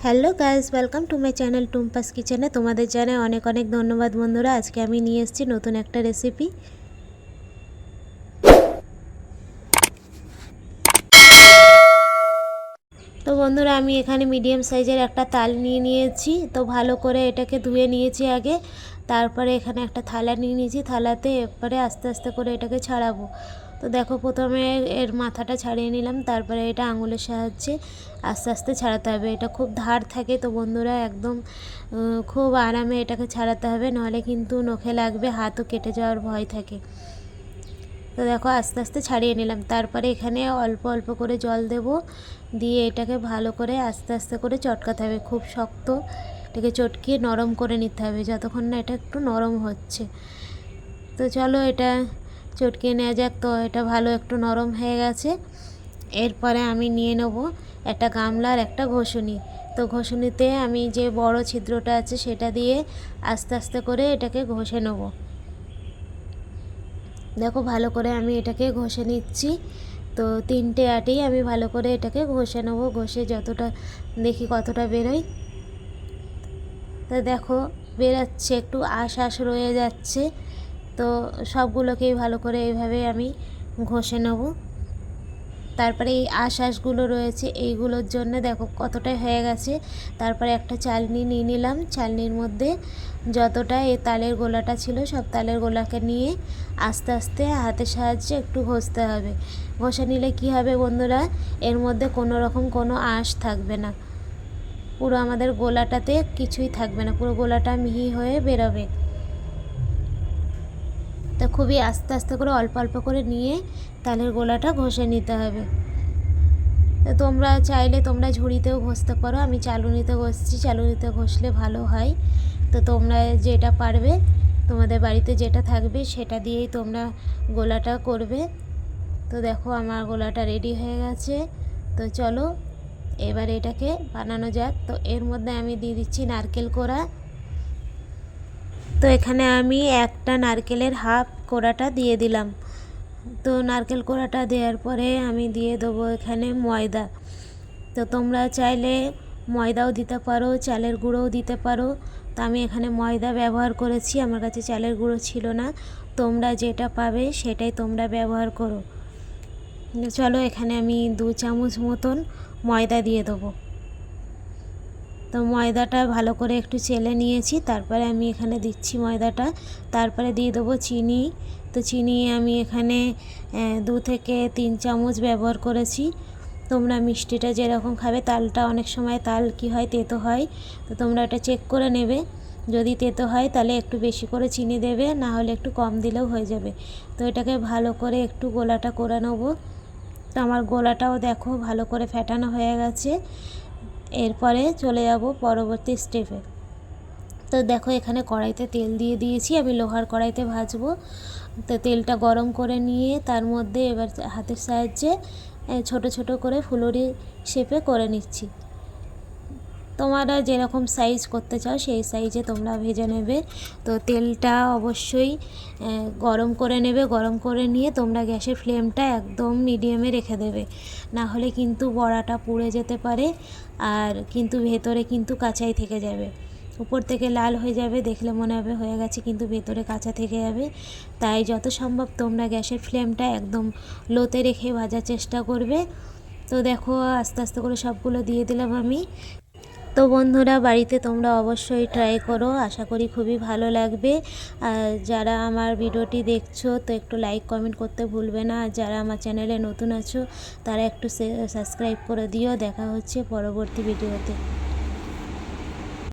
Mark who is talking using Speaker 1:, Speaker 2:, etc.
Speaker 1: Hello guys, welcome to my channel Tumpa's কিচেনে। তোমাদের জানাই অনেক অনেক ধন্যবাদ বন্ধুরা। আজকে আমি নিয়ে এসেছি নতুন একটা রেসিপি। তো বন্ধুরা, আমি এখানে মিডিয়াম সাইজের একটা তাল নিয়েছি। তো ভালো করে এটাকে ধুয়ে নিয়েছি আগে। তারপরে এখানে একটা থালা নিয়ে নিয়েছি, থালাতে এরপরে আস্তে আস্তে করে এটাকে ছাড়াবো। তো দেখো, প্রথমে এর মাথাটা ছাড়িয়ে নিলাম, তারপরে এটা আঙুলের সাহায্যে আস্তে আস্তে ছাড়াতে হবে। এটা খুব ধার থাকে, তো বন্ধুরা একদম খুব আরামে এটাকে ছাড়াতে হবে, নাহলে কিন্তু নখে লাগবে, হাতও কেটে যাওয়ার ভয় থাকে। তো দেখো, আস্তে আস্তে ছাড়িয়ে নিলাম। তারপরে এখানে অল্প অল্প করে জল দেব, দিয়ে এটাকে ভালো করে আস্তে আস্তে করে চটকাতে হবে। খুব শক্ত এটাকে চটকিয়ে নরম করে নিতে হবে, যতক্ষণ না এটা একটু নরম হচ্ছে। তো চলো, এটা চটকিয়ে নেওয়া যাক। তো এটা ভালো একটু নরম হয়ে গেছে। এরপরে আমি নিয়ে নেব একটা গামলার একটা ঘষুনি। তো ঘষুনিতে আমি যে বড় ছিদ্রটা আছে সেটা দিয়ে আস্তে আস্তে করে এটাকে ঘষে নেব। দেখো, ভালো করে আমি এটাকে ঘষে নিচ্ছি। তো 3টে আটেই আমি ভালো করে এটাকে ঘষে নেব, ঘষে যতটা দেখি কতটা বেরোয়। তো দেখো, বেরাচ্ছে, একটু আঁশ রয়ে যাচ্ছে। তো সবগুলোকেই ভালো করে এইভাবে আমি ঘষে নেব। তারপরে এই আঁশগুলো রয়েছে, এইগুলোর জন্য দেখো কতটাই হয়ে গেছে। তারপরে একটা চালনি নিয়ে নিলাম, চালনির মধ্যে যতটা এই তালের গোলাটা ছিল সব তালের গোলাকে নিয়ে আস্তে আস্তে হাতের সাহায্যে একটু ঘষতে হবে। ঘষে নিলে কি হবে বন্ধুরা, এর মধ্যে কোনো রকম কোনো আঁশ থাকবে না, পুরো আমাদের গোলাটাতে কিছুই থাকবে না, পুরো গোলাটা মিহি হয়ে বেরোবে। তা খুবই আস্তে আস্তে করে অল্প অল্প করে নিয়ে তালের গোলাটা ঘষে নিতে হবে। তো তোমরা চাইলে তোমরা ঝুড়িতেও ঘষতে পারো, আমি চালুনিতে ঘষছি, চালুনিতে ঘষলে ভালো হয়। তো তোমরা যেটা পারবে, তোমাদের বাড়িতে যেটা থাকবে সেটা দিয়েই তোমরা গোলাটা করবে। তো দেখো, আমার গোলাটা রেডি হয়ে গেছে। তো চলো এবার এটাকে বানানো যাক। তো এর মধ্যে আমি দিয়ে দিচ্ছি নারকেল কোড়া। তো এখানে আমি একটা নারকেলের হাফ কোড়াটা দিয়ে দিলাম। তো নারকেল কোড়াটা দেওয়ার পরে আমি দিয়ে দেবো এখানে ময়দা। তো তোমরা চাইলে ময়দাও দিতে পারো, চালের গুঁড়োও দিতে পারো। তো আমি এখানে ময়দা ব্যবহার করেছি, আমার কাছে চালের গুঁড়ো ছিল না। তোমরা যেটা পাবে সেটাই তোমরা ব্যবহার করো। চলো, এখানে আমি 2 চামচ মতন ময়দা দিয়ে দেবো। তো ময়দাটা ভালো করে একটু চেলে নিয়েছি, তারপরে আমি এখানে দিচ্ছি ময়দাটা। তারপরে দিয়ে দেবো চিনি। তো চিনি আমি এখানে 2 থেকে 3 চামচ ব্যবহার করেছি। তোমরা মিষ্টিটা যেরকম খাবে, তালটা অনেক সময় তাল কি হয়, তেতো হয়। তো তোমরা এটা চেক করে নেবে, যদি তেতো হয় তাহলে একটু বেশি করে চিনি দেবে, না হলে একটু কম দিলেও হয়ে যাবে। তো এটাকে ভালো করে একটু গোলাটা করে নেবো। তো আমার গোলাটাও দেখো ভালো করে ফেটানো হয়ে গেছে। এরপরে চলে যাব পরবর্তী স্টেপে। তো দেখো, এখানে কড়াইতে তেল দিয়ে দিয়েছি, আমি লোহার কড়াইতে ভাজবো। তো তেলটা গরম করে নিয়ে তার মধ্যে এবার হাতের সাহায্যে ছোট ছোট করে ফুলুরি শেপে করে নিচ্ছি। তোমরা যেরকম সাইজ করতে চাও সেই সাইজে তোমরা ভেজে নেবে। তো তেলটা অবশ্যই গরম করে নেবে, গরম করে নিয়ে তোমরা গ্যাসের ফ্লেমটা একদম মিডিয়ামে রেখে দেবে, না হলে কিন্তু বড়াটা পুড়ে যেতে পারে, আর কিন্তু ভেতরে কিন্তু কাঁচাই থেকে যাবে। উপর থেকে লাল হয়ে যাবে, দেখলে মনে হবে হয়ে গেছে, কিন্তু ভেতরে কাঁচা থেকে যাবে। তাই যত সম্ভব তোমরা গ্যাসের ফ্লেমটা একদম লোতে রেখে ভাজার চেষ্টা করবে। তো দেখো, আস্তে আস্তে করে সবগুলো দিয়ে দিলাম আমি। তো বন্ধুরা, বাড়িতে তোমরা অবশ্যই ট্রাই করো, আশা করি খুবই ভালো লাগবে। আর যারা আমার ভিডিওটি দেখছো তো একটু লাইক কমেন্ট করতে ভুলবে না। আর যারা আমার চ্যানেলে নতুন আছো তারা একটু সাবস্ক্রাইব করে দিও। দেখা হচ্ছে পরবর্তী ভিডিওতে।